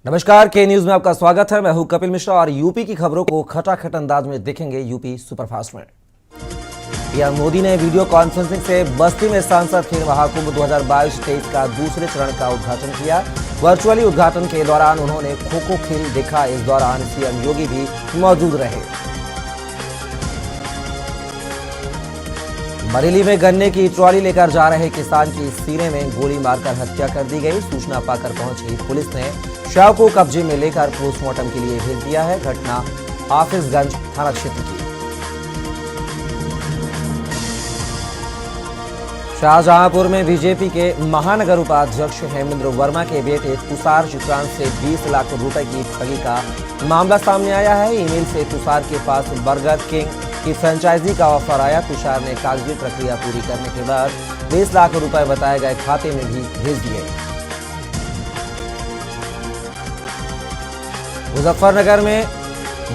नमस्कार, के न्यूज में आपका स्वागत है। मैं हूं कपिल मिश्रा और यूपी की खबरों को खटाखट अंदाज में देखेंगे यूपी सुपरफास्ट में। पीएम मोदी ने वीडियो कॉन्फ्रेंसिंग से बस्ती में सांसद खेल महाकुंभ 2022-23 का दूसरे चरण का उद्घाटन किया। वर्चुअली उद्घाटन के दौरान उन्होंने खो खो खेल देखा। इस दौरान सीएम योगी भी मौजूद रहे। बरेली में गन्ने की ट्रॉली लेकर जा रहे किसान की सीने में गोली मारकर हत्या कर दी गई। सूचना पाकर पहुंची पुलिस ने शव को कब्जे में लेकर पोस्टमार्टम के लिए भेज दिया है। घटना हाफिजगंज थाना क्षेत्र की। शाहजहांपुर में बीजेपी के महानगर उपाध्यक्ष हेमेंद्र वर्मा के बेटे तुषार चित्रांत से 20 लाख रुपए की ठगी का मामला सामने आया है। ईमेल से तुषार के पास बर्गर किंग की फ्रेंचाइजी का ऑफर आया। तुषार ने कागजी प्रक्रिया पूरी करने के बाद 20 लाख रुपए बताए गए खाते में भी भेज दिए। मुजफ्फरनगर में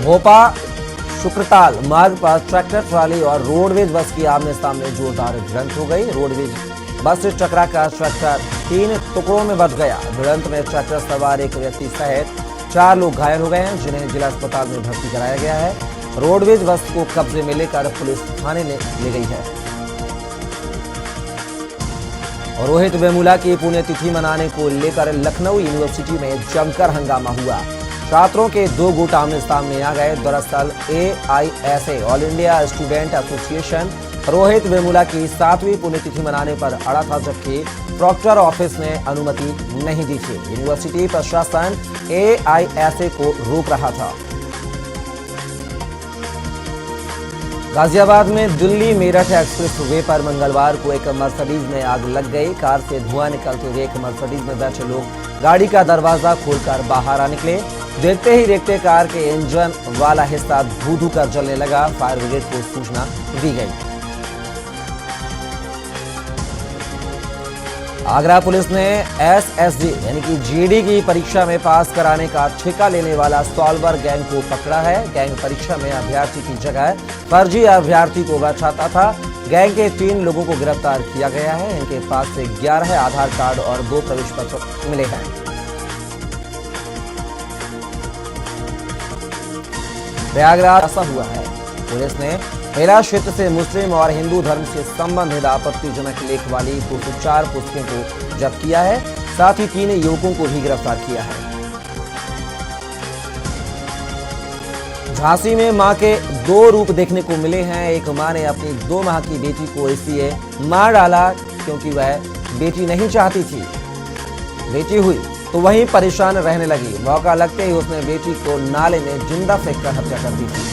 भोपा शुक्रताल मार्ग पर ट्रैक्टर ट्राली और रोडवेज बस की आमने सामने जोरदार भिड़ंत हो गई। रोडवेज बस से टकराकर ट्रैक्टर 3 टुकड़ों में बच गया। भिड़ंत में ट्रैक्टर सवार एक व्यक्ति सहित 4 लोग घायल हो गए हैं, जिन्हें जिला अस्पताल में भर्ती कराया गया है। रोडवेज बस को कब्जे में लेकर पुलिस थाने ले गई है। और रोहित वेमुला की पुण्यतिथि मनाने को लेकर लखनऊ यूनिवर्सिटी में जमकर हंगामा हुआ। छात्रों के 2 गुट आमने सामने आ गए। दरअसल AISA all India student association Rohit Vemula की 7वीं पुण्यतिथि मनाने पर अड़ा था, जबकि प्रॉक्टर ऑफिस ने अनुमति नहीं दी थी। यूनिवर्सिटी प्रशासन AISA को रोक रहा था। गाजियाबाद में दिल्ली मेरठ एक्सप्रेस वे पर मंगलवार को एक मर्सिडीज में आग लग गई। कार से धुआं निकलते देख मर्सिडीज में बैठे लोग गाड़ी का दरवाजा खोलकर बाहर आ निकले। देखते ही देखते कार के इंजन वाला हिस्सा धू-धू कर जलने लगा। फायर ब्रिगेड को सूचना दी गई। आगरा पुलिस ने SSG यानी कि GD की परीक्षा में पास कराने का ठेका लेने वाला सॉल्वर गैंग को पकड़ा है। गैंग परीक्षा में अभ्यर्थी की जगह फर्जी अभ्यर्थी को बैठाता था। गैंग के 3 लोगों को गिरफ्तार किया गया है। इनके पास से 11 आधार कार्ड और 2 प्रवेश पत्र मिले हैं। प्रयागराज ऐसा हुआ है। पुलिस ने मेला क्षेत्र से मुस्लिम और हिंदू धर्म से संबंधित आपत्तिजनक लेख वाली 204 पुस्तकों को जब्त किया है। साथ ही 3 युवकों को भी गिरफ्तार किया है। झांसी में मां के 2 रूप देखने को मिले हैं। एक मां ने अपनी 2 माह की बेटी को इसलिए मार डाला क्योंकि वह बेटी नहीं चाहती थी। बेटी हुई तो वहीं परेशान रहने लगी। मौका लगते ही उसने बेटी को नाले में जिंदा फेंककर हत्या कर दी थी।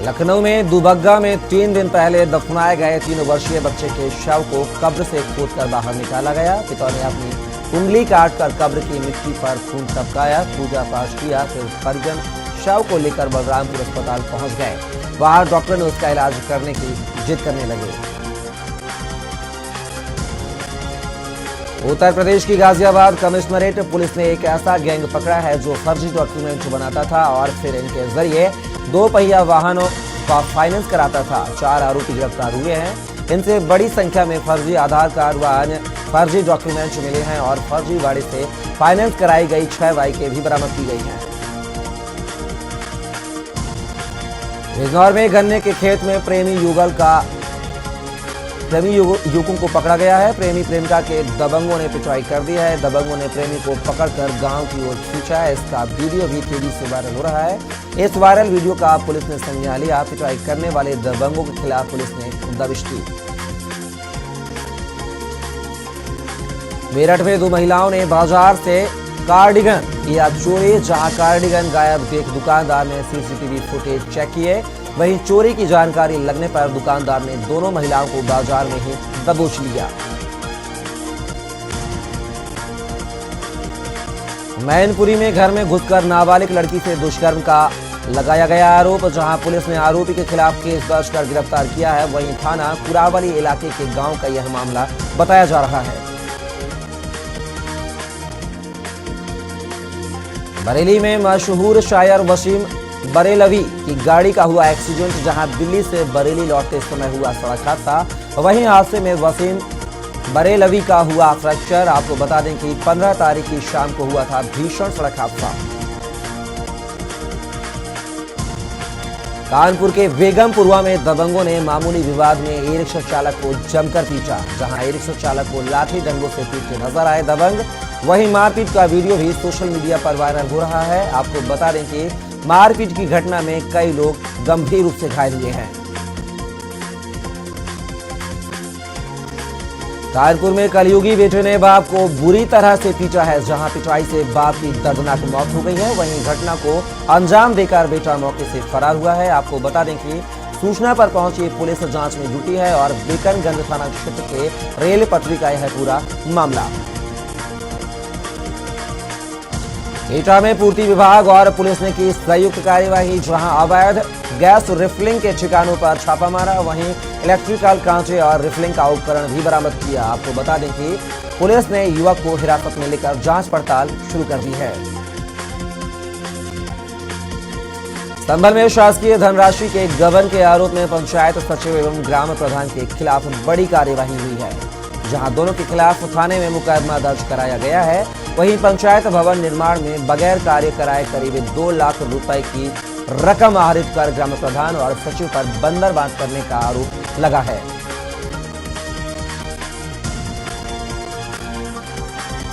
लखनऊ में दुबग्गा में 3 दिन पहले दफनाए गए 3 वर्षीय बच्चे के शव को कब्र से खोदकर बाहर निकाला गया। पिता ने अपनी उंगली काटकर कब्र की मिट्टी पर खून टपकाया, पूजा पाठ किया। फिर परिजन शव को लेकर बलरामपुर अस्पताल पहुंच गए। वहां डॉक्टर ने उसका इलाज करने की जिद करने लगे। उत्तर प्रदेश की गाजियाबाद कमिश्नरेट पुलिस ने एक ऐसा गैंग पकड़ा है जो फर्जी डॉक्यूमेंट बनाता था और फिर इनके जरिए 2 पहिया वाहनों का फाइनेंस कराता था। 4 आरोपी गिरफ्तार हुए हैं। इनसे बड़ी संख्या में फर्जी आधार कार्ड व अन्य फर्जी डॉक्यूमेंट मिले हैं और फर्जी गाड़ी से फाइनेंस कराई गई 6 बाइकें भी बरामद की गई हैं। बिजनौर में गन्ने के खेत में प्रेमी युवकों को पकड़ा गया है। प्रेमी प्रेमिका के दबंगों ने पिटाई कर दी है। दबंगों ने प्रेमी को पकड़कर गांव की ओर खींचा है। इसका वीडियो भी तेजी से वायरल हो रहा है। इस वायरल वीडियो का पुलिस ने संज्ञान लिया। पिटाई करने वाले दबंगों के खिलाफ पुलिस ने दबिश दी। मेरठ में 2 महिलाओं ने बाजार से कार्डिगन किया चोरी। जहां कार्डिगन गायब देख दुकानदार ने CCTV फुटेज चेक किए। वहीं चोरी की जानकारी लगने पर दुकानदार ने दोनों महिलाओं को बाजार में ही दबोच लिया। मैनपुरी में घर में घुसकर नाबालिग लड़की से दुष्कर्म का लगाया गया आरोप। जहां पुलिस ने आरोपी के खिलाफ केस दर्ज कर गिरफ्तार किया है, वहीं थाना कुरावली इलाके के गांव का यह मामला बताया जा रहा है। बरेली में मशहूर शायर वसीम बरेलवी की गाड़ी का हुआ एक्सीडेंट। जहां दिल्ली से बरेली लौटते समय हुआ सड़क हादसा। वहीं हादसे में वसीम बरेलवी का हुआ फ्रैक्चर। आपको बता दें कि 15 तारीख की शाम को हुआ था भीषण सड़क हादसा। कानपुर के बेगमपुरवा में दबंगों ने मामूली विवाद में ई रिक्शा चालक को जमकर पीटा। जहां ई रिक्शा चालक को लाठी डंडों से पीटते नजर आए दबंग, वहीं मारपीट का वीडियो भी सोशल मीडिया पर वायरल हो रहा है। आपको बता दें कि मारपीट की घटना में कई लोग गंभीर रूप से घायल हुए हैं। कानपुर में कलयुगी बेटे ने बाप को बुरी तरह से पीटा है। जहां पिटाई से बाप की दर्दनाक मौत हो गई है, वहीं घटना को अंजाम देकर बेटा मौके से फरार हुआ है। आपको बता दें कि सूचना पर पहुंची पुलिस जांच में जुटी है और बीकनगंज थाना क्षेत्र के रेल पटरी का यह पूरा मामला। एटा में पूर्ति विभाग और पुलिस ने की संयुक्त कार्यवाही। जहां अवैध गैस रिफिलिंग के ठिकानों पर छापा मारा, वहीं इलेक्ट्रिकल कांचे और रिफिलिंग का उपकरण भी बरामद किया। आपको बता दें कि पुलिस ने युवक को हिरासत में लेकर जांच पड़ताल शुरू कर दी है। संभल में शासकीय धनराशि के गबन के आरोप में पंचायत सचिव एवं ग्राम प्रधान के खिलाफ बड़ी कार्यवाही हुई है। जहां दोनों के खिलाफ थाने में मुकदमा दर्ज कराया गया है। वहीं पंचायत भवन निर्माण में बगैर कार्य कराए करीब 2 लाख रुपए की रकम आहरित कर ग्राम प्रधान और सचिव पर बंदरबांट करने का आरोप लगा है।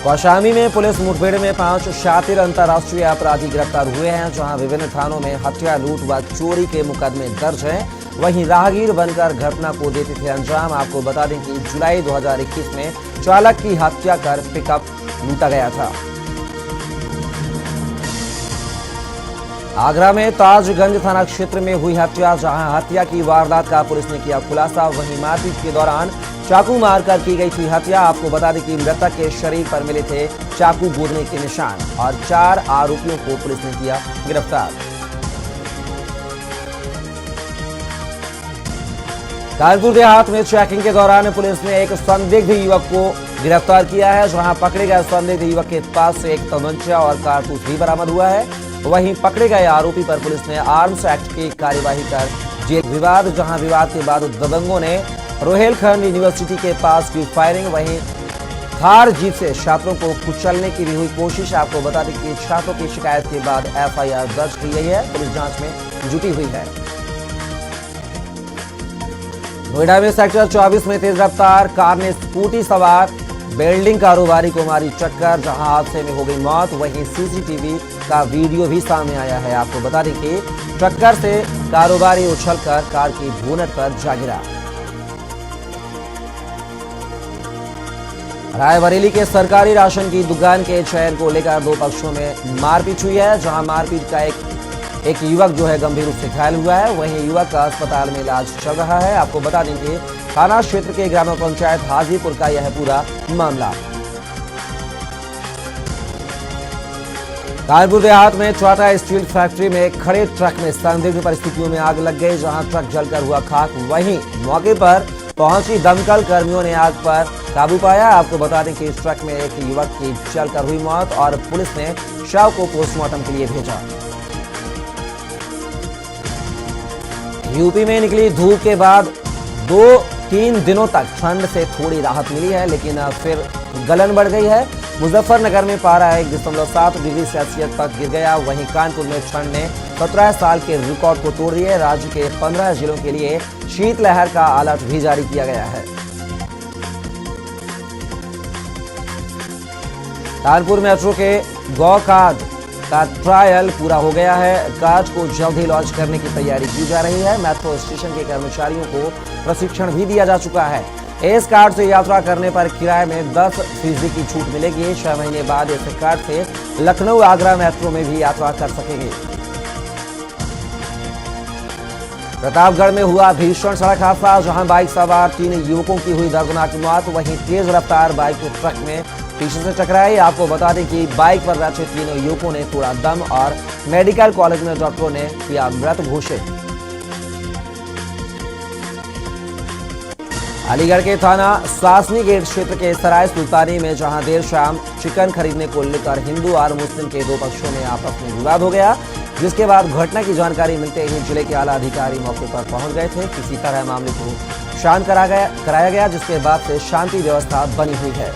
कौशाम्बी में पुलिस मुठभेड़ में 5 शातिर अंतर्राष्ट्रीय अपराधी गिरफ्तार हुए हैं। जहां विभिन्न थानों में हत्या, लूट व चोरी के मुकदमे दर्ज हैं। वहीं राहगीर बनकर घटना को देते थे अंजाम। आपको बता दें कि जुलाई 2021 में चालक की हत्या कर पिकअप लूटा गया था। आगरा में ताजगंज थाना क्षेत्र में हुई हत्या। जहां हत्या की वारदात का पुलिस ने किया खुलासा, वहीं मारपीट के दौरान चाकू मारकर की गई थी हत्या। आपको बता दें कि मृतक के शरीर पर मिले थे चाकू गूंदने के निशान और 4 आरोपियों को पुलिस ने किया गिरफ्तार। कानपुर देहात में चेकिंग के दौरान पुलिस ने एक संदिग्ध युवक को गिरफ्तार किया है। जहां पकड़े गए संदिग्ध युवक के पास से एक तमंचा और कारतूस भी बरामद हुआ है। वहीं पकड़े गए आरोपी पर पुलिस ने आर्म्स एक्ट की कार्यवाही कर जेल विवाद। जहां विवाद के बाद दबंगों ने रोहेलखंड यूनिवर्सिटी के पास की फायरिंग, वहीं थार जीप से छात्रों को कुचलने की भी हुई कोशिश। आपको बता दें कि छात्रों की शिकायत के बाद FIR दर्ज की गई है। पुलिस जांच में जुटी हुई है। नोएडा में सेक्टर 24 में तेज रफ्तार कार ने स्कूटी सवार बिल्डिंग कारोबारी को मारी टक्कर। जहां हादसे में हो गई मौत, वहीं CCTV का वीडियो भी सामने आया है। आपको बता दें कि टक्कर से कारोबारी उछलकर कार की बोनट पर जा गिरा। रायबरेली के सरकारी राशन की दुकान के चयन को लेकर 2 पक्षों में मारपीट हुई है। जहां मारपीट का एक युवक जो है गंभीर रूप से घायल हुआ है, वहीं युवक का अस्पताल में इलाज चल रहा है। आपको बता दें कि थाना क्षेत्र के ग्राम पंचायत हाजीपुर का यह पूरा मामला। कानपुर देहात में टाटा स्टील फैक्ट्री में खड़े ट्रक में संदिग्ध परिस्थितियों में आग लग गई। जहां ट्रक जलकर हुआ खाक, वहीं मौके पर पहुंची दमकल कर्मियों ने आग पर काबू पाया। आपको बता दें कि इस ट्रक में एक युवक की जलकर हुई मौत और पुलिस ने शव को पोस्टमार्टम के लिए भेजा। यूपी में निकली धूप के बाद 2-3 दिनों तक ठंड से थोड़ी राहत मिली है, लेकिन फिर गलन बढ़ गई है। मुजफ्फरनगर में पारा 1.7 डिग्री सेल्सियस तक गिर गया। वहीं कानपुर में ठंड ने 17 साल के रिकॉर्ड को तोड़ दिए। राज्य के 15 जिलों के लिए शीतलहर का अलर्ट भी जारी किया गया है। कानपुर मेट्रो के गौ कार्ड का ट्रायल पूरा हो गया है। कार्ड को जल्द ही लॉन्च करने की तैयारी की जा रही है। मेट्रो स्टेशन के कर्मचारियों को प्रशिक्षण भी दिया जा चुका है। इस कार्ड से यात्रा करने पर किराए में 10% की छूट मिलेगी। 6 महीने बाद इस कार्ड से लखनऊ आगरा मेट्रो में भी यात्रा कर सकेंगे। प्रतापगढ़ में हुआ भीषण सड़क हादसा। जहां बाइक सवार 3 युवकों की हुई दर्दनाक मौत, वहीं तेज रफ्तार बाइक ट्रक में पीछे से टकराई। आपको बता दें कि बाइक पर बैठे 3 युवकों ने तोड़ा दम और मेडिकल कॉलेज में डॉक्टरों ने किया मृत घोषित। अलीगढ़ के थाना सासनी गेट क्षेत्र के सराय सुल्तानी में जहां देर शाम चिकन खरीदने को लेकर हिंदू और मुस्लिम के 2 पक्षों में आपस में विवाद हो गया, जिसके बाद घटना की जानकारी मिलते ही जिले के आला अधिकारी मौके पर पहुंच गए थे। किसी तरह मामले को शांत कराया गया, जिसके बाद से शांति व्यवस्था बनी हुई है।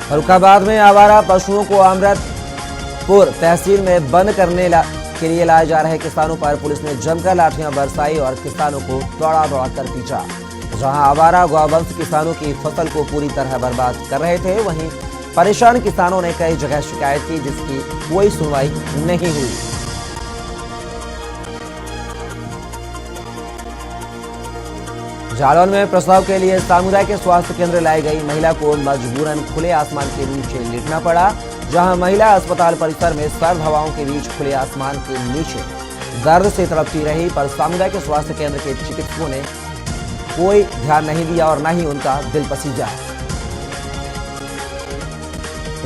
फर्रुखाबाद में आवारा पशुओं को अमृतपुर तहसील में बंद करने के लिए लाए जा रहे किसानों पर पुलिस ने जमकर लाठियां बरसाई और किसानों को दौड़ा कर पीटा। जहां आवारा गौवंश किसानों की फसल को पूरी तरह बर्बाद कर रहे थे, वहीं परेशान किसानों ने कई जगह शिकायत की, जिसकी कोई सुनवाई नहीं हुई। जालौन में प्रसव के लिए सामुदायिक स्वास्थ्य केंद्र लाई गई महिला को मजबूरन खुले आसमान के नीचे लेटना पड़ा। जहां महिला अस्पताल परिसर में सर्द हवाओं के बीच खुले आसमान के नीचे दर्द से तड़पती रही, पर सामुदायिक स्वास्थ्य केंद्र के चिकित्सकों ने कोई ध्यान नहीं दिया और न ही उनका दिल पसीजा।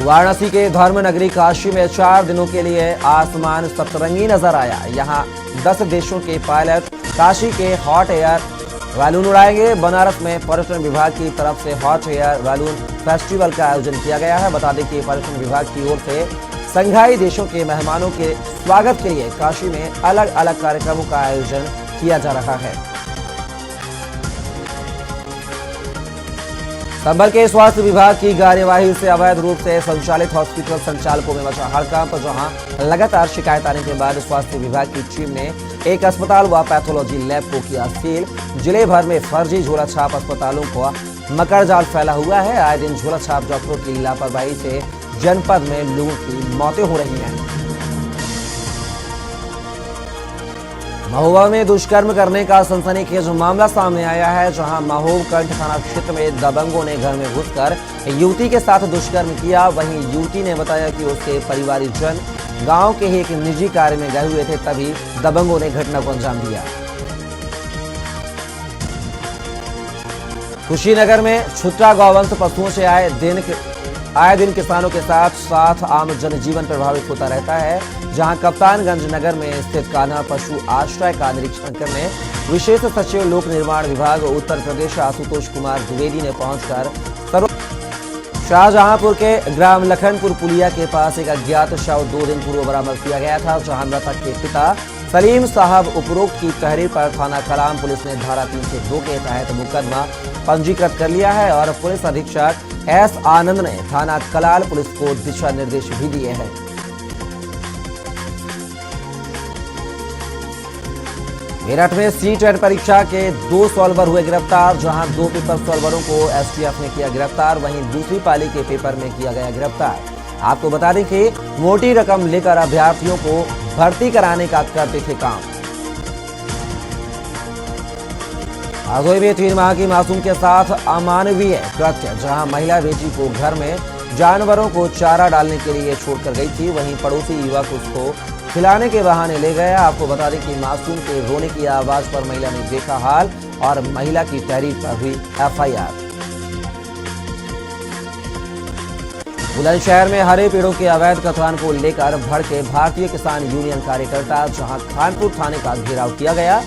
वाराणसी के धर्म नगरी काशी में 4 दिनों के लिए आसमान सतरंगी नजर आया। यहां 10 देशों के पायलट काशी के हॉट एयर बैलून उड़ाएंगे। बनारस में पर्यटन विभाग की तरफ से हॉट एयर बैलून फेस्टिवल का आयोजन किया गया है। बता दें कि पर्यटन विभाग की ओर से संघाई देशों के मेहमानों के स्वागत के लिए काशी में अलग अलग कार्यक्रमों का आयोजन किया जा रहा है। संभल के स्वास्थ्य विभाग की कार्यवाही से अवैध रूप से संचालित हॉस्पिटल संचालकों में मचा हड़कंप। जहां लगातार शिकायत आने के बाद स्वास्थ्य विभाग की टीम ने एक अस्पताल व पैथोलॉजी लैब को किया सील। जिले भर में फर्जी झोला छाप अस्पतालों का मकड़जाल फैला हुआ है। आए दिन झोला छाप डॉक्टरों की लापरवाही से जनपद में लोगों की मौतें हो रही हैं। महुआ में दुष्कर्म करने का सनसनीखेज मामला सामने आया है। जहां महुआ कंठ थाना क्षेत्र में दबंगों ने घर में घुसकर युवती के साथ दुष्कर्म किया। वहीं युवती ने बताया कि उसके परिवारजन गांव के ही एक निजी कार्य में गए हुए थे, तभी दबंगों ने घटना को अंजाम दिया। कुशीनगर में छुट्टा गौवंश पशुओं से आए दिन किसानों के साथ आम जनजीवन प्रभावित होता रहता है। जहां कप्तानगंज नगर में स्थित कान्हा पशु आश्रय का निरीक्षण करने विशेष सचिव लोक निर्माण विभाग उत्तर प्रदेश आशुतोष कुमार द्विवेदी ने पहुंचकर शाहजहांपुर के ग्राम लखनपुर पुलिया के पास एक अज्ञात शव 2 दिन पूर्व बरामद किया गया था। जहां मृतक के पिता सलीम साहब उपरोक्त की तहरीर पर थाना कलाम पुलिस ने धारा 302 के तहत मुकदमा पंजीकृत कर लिया है और पुलिस अधीक्षक एस आनंद ने थाना कलाल पुलिस को दिशा निर्देश भी दिए हैं। मेरठ में सीटेट परीक्षा के 2 सॉल्वर हुए गिरफ्तार। जहां 2 पेपर सॉल्वरों को एसटीएफ ने किया गिरफ्तार, वहीं दूसरी पाली के पेपर में किया गया गिरफ्तार। आपको बता दें कि मोटी रकम लेकर अभ्यर्थियों को भर्ती कराने का करते थे काम। हरदोई में 3 माह की मासूम के साथ अमानवीय कृत्य। जहां महिला बेटी को घर में जानवरों को चारा डालने के लिए छोड़कर गई थी, वहीं पड़ोसी युवक उसको खिलाने के बहाने ले गया। आपको बता दें कि मासूम के रोने की आवाज पर महिला ने देखा हाल और महिला की तहरीर पर हुई एफआईआर। बुलंदशहर में हरे पेड़ों के अवैध कतरान को लेकर भड़के भारतीय किसान यूनियन कार्यकर्ता। जहां खानपुर थाने का घेराव किया गया,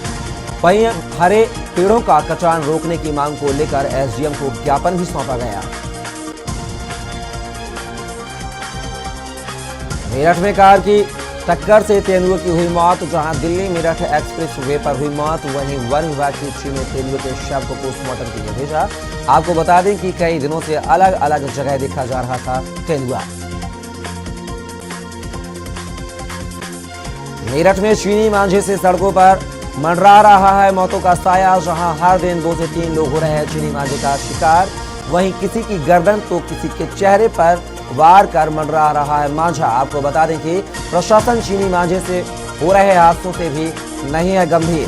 वहीं हरे पेड़ों का कटान रोकने की मांग को लेकर एसडीएम को ज्ञापन भी सौंपा गया। मेरठ में कार की टक्कर से तेंदुए की हुई मौत। जहां दिल्ली मेरठ एक्सप्रेस वे पर हुई मौत, वहीं वन विभाग की टीम ने तेंदुए के शव को पोस्टमार्टम के लिए भेजा। आपको बता दें कि कई दिनों से अलग अलग जगह देखा जा रहा था तेंदुआ। मेरठ में चीनी मांझे से सड़कों पर मंडरा रहा है मौतों का साया। जहां हर दिन 2 से 3 लोग हो रहे हैं चीनी मांझे का शिकार। वहीं किसी की गर्दन तो किसी के चेहरे पर वार कर मंडरा रहा है मांझा। आपको बता दें कि प्रशासन चीनी मांझे से हो रहे हादसों से भी नहीं है गंभीर।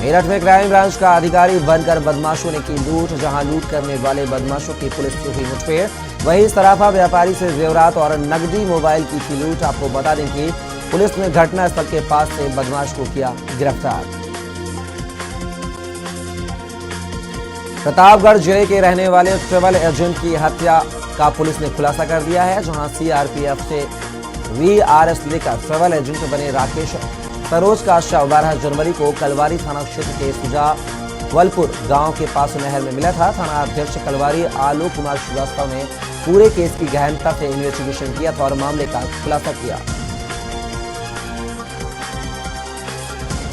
मेरठ में क्राइम ब्रांच का अधिकारी बनकर बदमाशों ने की लूट। जहां लूट करने वाले बदमाशों की पुलिस से हुई मुठभेड़। वहीं सराफा व्यापारी से जेवरात और नकदी मोबाइल की थी लूट। आपको बता दें कि पुलिस ने घटनास्थल के पास से बदमाश को किया गिरफ्तार। प्रतापगढ़ जिले के रहने वाले ट्रैवल एजेंट की हत्या का पुलिस ने खुलासा कर दिया है। जहां सीआरपीएफ से वीआरएस लेकर ट्रैवल एजेंट बने राकेश सरोज का शव 12 जनवरी को कलवारी थाना क्षेत्र के सुजावलपुर गांव के पास नहर में मिला था। थाना अध्यक्ष कलवारी आलोक कुमार श्रीवास्तव ने पूरे केस की गहनता से इन्वेस्टिगेशन किया था और मामले का खुलासा किया।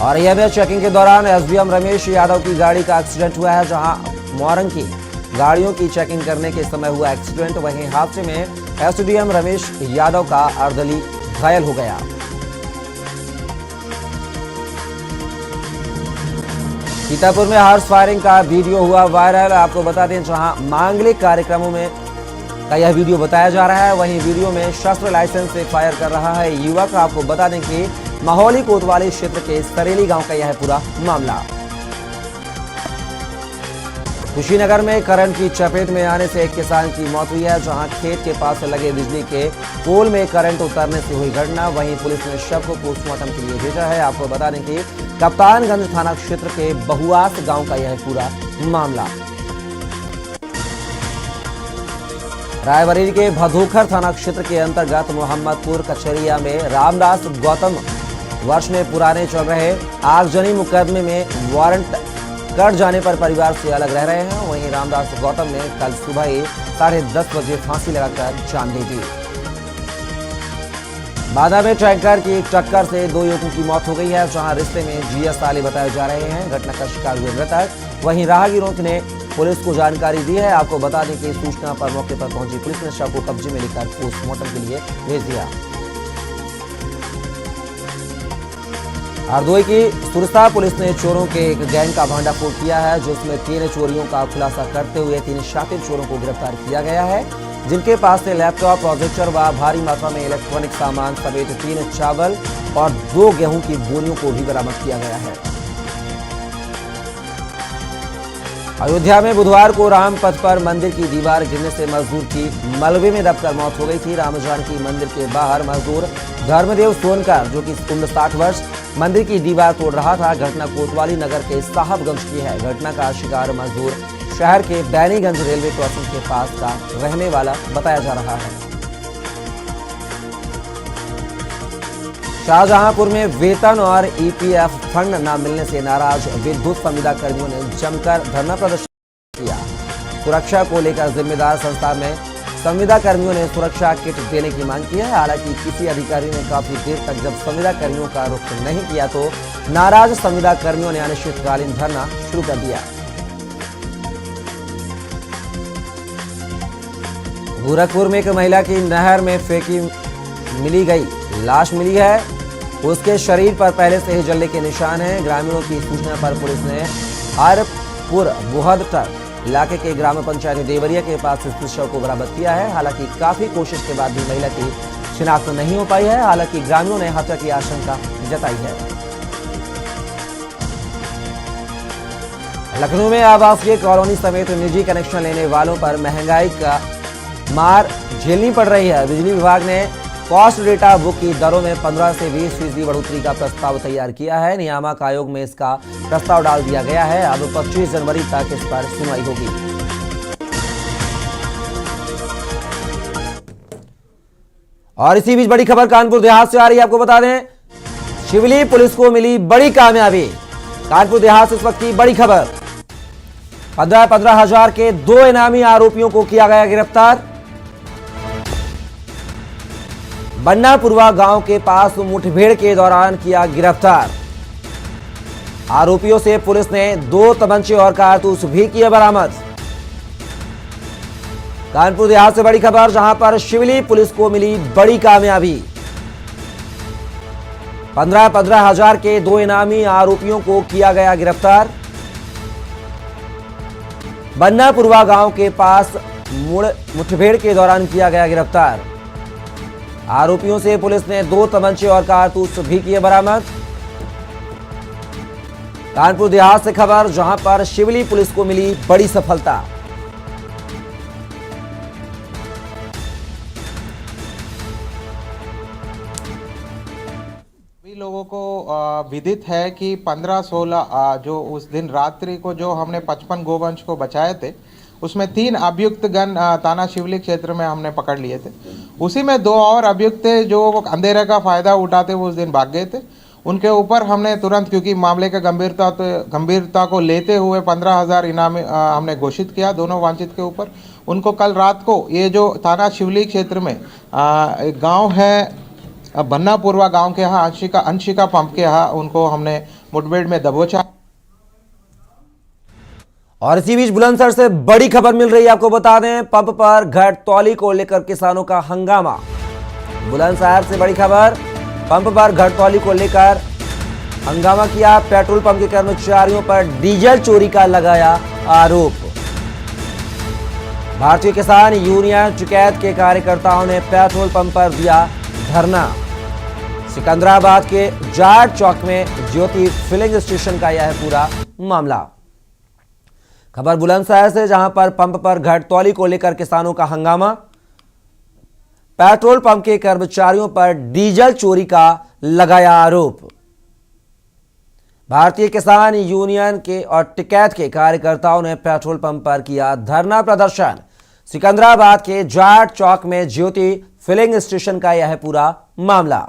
और यह भी चेकिंग के दौरान एसडीएम रमेश यादव की गाड़ी का एक्सीडेंट हुआ है, जहां मोरंग की गाड़ियों की चेकिंग करने के समय हुआ एक्सीडेंट। वहीं हादसे में एसडीएम रमेश यादव का अर्दली घायल हो गया। सीतापुर में हॉर्स फायरिंग का वीडियो हुआ वायरल। आपको बता दें, जहां मांगलिक कार्यक्रमों में का यह वीडियो बताया जा रहा है, वहीं वीडियो में शस्त्र लाइसेंस से फायर कर रहा है युवक। आपको बता दें कि माहौली कोतवाली क्षेत्र के सरेली गांव का यह पूरा मामला। कुशीनगर में करंट की चपेट में आने से एक किसान की मौत हुई है, जहां खेत के पास लगे बिजली के पोल में करंट उतरने से हुई घटना। वहीं पुलिस ने शव को पोस्टमार्टम के लिए भेजा है। आपको बता दें कि कप्तानगंज थाना क्षेत्र के बहुआस गांव का यह पूरा मामला। रायबरेली के भदोखर थाना क्षेत्र के अंतर्गत मोहम्मदपुर कचरिया में रामदास गौतम वर्ष में पुराने चल रहे आगजनी मुकदमे में वारंट कट जाने पर परिवार से अलग रह रहे हैं। वहीं रामदास गौतम ने कल सुबह ही 10:30 बजे फांसी लगाकर जान दे दी। बाधा में टैंकर की टक्कर से 2 युवकों की मौत हो गई है, जहां रिश्ते में जीएस साले बताए जा रहे हैं। घटना का शिकार हुए मृतक वहीं राहगीरों ने पुलिस को जानकारी दी है। आपको बता दें कि सूचना पर मौके पर पहुंची पुलिस ने शव को कब्जे में लेकर पोस्टमार्टम के लिए भेज दिया। हरदोई की सुरसा पुलिस ने चोरों के एक गैंग का भंडाफोड़ किया है, जिसमें 3 चोरियों का खुलासा करते हुए 3 शातिर चोरों को गिरफ्तार किया गया है, जिनके पास से लैपटॉप, प्रोजेक्टर व भारी मात्रा में इलेक्ट्रॉनिक सामान समेत 3 चावल और 2 गेहूं की बोरियों को भी बरामद किया गया है। अयोध्या में बुधवार को राम पथ पर मंदिर की दीवार गिरने से मजदूर की मलबे में दबकर मौत हो गई थी। राम जानकी मंदिर के बाहर मजदूर धर्मदेव सोनकर, जो कि उम्र 60 वर्ष, मंदिर की दीवार तोड़ रहा था। घटना कोतवाली नगर के साहबगंज की है। घटना का शिकार मजदूर शहर के बैनीगंज रेलवे क्रॉसिंग के पास का रहने वाला बताया जा रहा है। शाहजहांपुर में वेतन और ईपीएफ फंड न मिलने से नाराज विद्युत संविदा कर्मियों ने जमकर धरना प्रदर्शन किया। सुरक्षा को लेकर जिम्मेदार संस्था में संविदा कर्मियों ने सुरक्षा किट देने की मांग की है। हालांकि किसी अधिकारी ने काफी देर तक जब संविदा कर्मियों का रुख नहीं किया तो नाराज संविदा कर्मियों ने अनिश्चितकालीन धरना शुरू कर दिया। गोरखपुर में एक महिला की नहर में फेंकी लाश मिली है। उसके शरीर पर पहले से ही जलने के निशान हैं। ग्रामीणों की सूचना पर पुलिस ने हरपुर बुहदटर इलाके के ग्राम पंचायत देवरिया के पास स्थित शव को बरामद किया है। हालांकि काफी कोशिश के बाद भी महिला की शिनाख्त नहीं हो पाई है। हालांकि ग्रामीणों ने हत्या की आशंका जताई है। लखनऊ में आवासीय कॉलोनी समेत निजी कनेक्शन लेने वालों पर महंगाई का मार झेलनी पड़ रही है। बिजली विभाग ने कॉस्ट डेटा बुक की दरों में 15 से 20% बढ़ोतरी का प्रस्ताव तैयार किया है। नियामक आयोग में इसका प्रस्ताव डाल दिया गया है। अब 25 जनवरी तक इस पर सुनवाई होगी। और इसी बीच बड़ी खबर कानपुर देहात से आ रही है। आपको बता दें, शिवली पुलिस को मिली बड़ी कामयाबी। कानपुर देहात से इस वक्त की बड़ी खबर। 15 हजार के 2 इनामी आरोपियों को किया गया गिरफ्तार। बन्नापुरवा गांव के पास मुठभेड़ के दौरान किया गिरफ्तार। आरोपियों से पुलिस ने 2 तमंचे और कारतूस भी किए बरामद। कानपुर देहात से बड़ी खबर, जहां पर शिवली पुलिस को मिली बड़ी कामयाबी। 15 हजार के 2 इनामी आरोपियों को किया गया गिरफ्तार। बन्नापुरवा गांव के पास मुठभेड़ के दौरान किया गया गिरफ्तार। आरोपियों से पुलिस ने 2 तमंचे और कारतूस भी किए बरामद। कानपुर देहात से खबर, जहां पर शिवली पुलिस को मिली बड़ी सफलता। लोगों को विदित है कि 15-16 जो उस दिन रात्रि को जो हमने 55 गोवंश को बचाए थे, उसमें 3 अभियुक्त गण थाना शिवली क्षेत्र में हमने पकड़ लिए थे। उसी में 2 और अभियुक्त थे जो अंधेरे का फायदा उठाते हुए उस दिन भाग गए थे। उनके ऊपर हमने तुरंत, क्योंकि मामले के गंभीरता को लेते हुए 15,000 इनाम हमने घोषित किया दोनों वांछित के ऊपर। उनको कल रात को ये जो थाना शिवली क्षेत्र में एक गाँव है बन्नापुरवा गांव के यहाँ अंशिका पंप के यहाँ उनको हमने मुठभेड़ में दबोचा। और इसी बीच बुलंदशहर से बड़ी खबर मिल रही है, आपको बता दें पंप पर घटतौली को लेकर किसानों का हंगामा। बुलंदशहर से बड़ी खबर, पंप पर घटतौली को लेकर हंगामा किया, पेट्रोल पंप के कर्मचारियों पर डीजल चोरी का लगाया आरोप। भारतीय किसान यूनियन टिकैत के कार्यकर्ताओं ने पेट्रोल पंप पर दिया धरना। सिकंदराबाद के जाट चौक में ज्योति फिलिंग स्टेशन का यह पूरा मामला। खबर बुलंदशहर से, जहां पर पंप पर घटतौली को लेकर किसानों का हंगामा, पेट्रोल पंप के कर्मचारियों पर डीजल चोरी का लगाया आरोप। भारतीय किसान यूनियन के और टिकैत के कार्यकर्ताओं ने पेट्रोल पंप पर किया धरना प्रदर्शन। सिकंदराबाद के जाट चौक में ज्योति फिलिंग स्टेशन का यह पूरा मामला।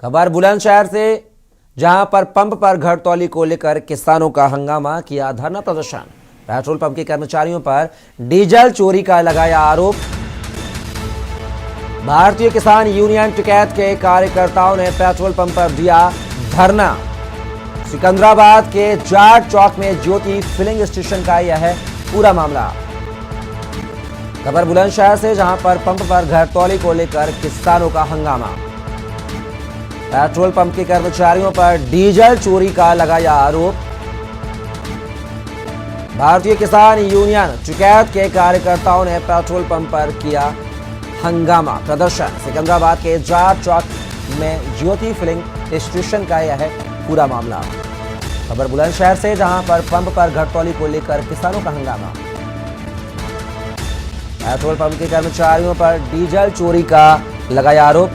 खबर बुलंदशहर से, जहां पर पंप पर घटतौली को लेकर किसानों का हंगामा, किया धरना प्रदर्शन। पेट्रोल पंप के कर्मचारियों पर डीजल चोरी का लगाया आरोप। भारतीय किसान यूनियन टिकैत के कार्यकर्ताओं ने पेट्रोल पंप पर दिया धरना। सिकंदराबाद के जाट चौक में ज्योति फिलिंग स्टेशन का यह पूरा मामला। खबर बुलंदशहर से, जहां पर पंप पर घटतौली को लेकर किसानों का हंगामा, पेट्रोल पंप के कर्मचारियों पर डीजल चोरी का लगाया आरोप। भारतीय किसान यूनियन टिकैत के कार्यकर्ताओं ने पेट्रोल पंप पर किया हंगामा प्रदर्शन। सिकंदराबाद के जाट चौक में ज्योति फिलिंग स्टेशन का यह पूरा मामला। खबर बुलंदशहर से, जहां पर पंप पर घटतौली को लेकर किसानों का हंगामा, पेट्रोल पंप के कर्मचारियों पर डीजल चोरी का लगाया आरोप।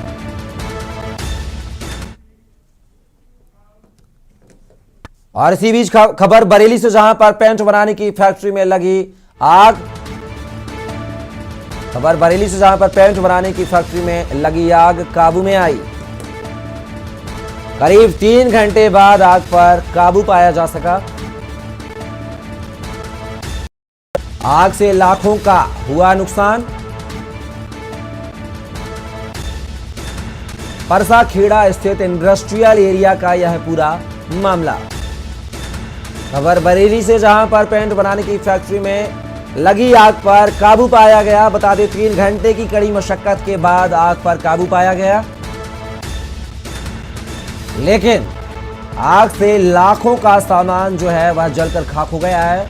और इसी बीच खबर बरेली से, जहां पर पेंट बनाने की फैक्ट्री में लगी आग। खबर बरेली से, जहां पर पेंट बनाने की फैक्ट्री में लगी आग काबू में आई। करीब 3 घंटे बाद आग पर काबू पाया जा सका। आग से लाखों का हुआ नुकसान। परसा खेड़ा स्थित इंडस्ट्रियल एरिया का यह पूरा मामला। खबर बरेली से, जहां पर पेंट बनाने की फैक्ट्री में लगी आग पर काबू पाया गया। बता दें 3 घंटे की कड़ी मशक्कत के बाद आग पर काबू पाया गया, लेकिन आग से लाखों का सामान जो है वह जलकर खाक हो गया है।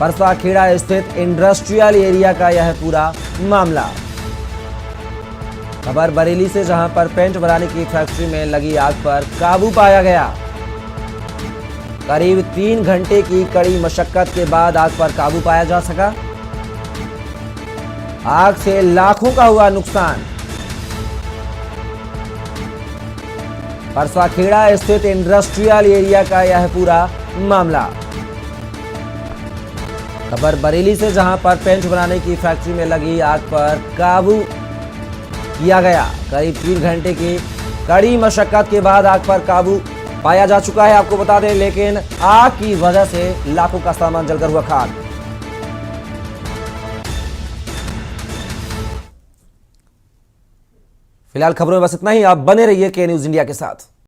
परसा खेड़ा स्थित इंडस्ट्रियल एरिया का यह पूरा मामला। खबर बरेली से, जहां पर पेंट बनाने की फैक्ट्री में लगी आग पर काबू पाया गया। करीब 3 घंटे की कड़ी मशक्कत के बाद आग पर काबू पाया जा सका। आग से लाखों का हुआ नुकसान। परसा खेड़ा स्थित इंडस्ट्रियल एरिया का यह पूरा मामला। खबर बरेली से, जहां पर पेंट बनाने की फैक्ट्री में लगी आग पर काबू किया गया। करीब 3 घंटे की कड़ी मशक्कत के बाद आग पर काबू पाया जा चुका है, आपको बता दें, लेकिन आग की वजह से लाखों का सामान जलकर हुआ खाक। फिलहाल खबरों में बस इतना ही। आप बने रहिए के न्यूज इंडिया के साथ।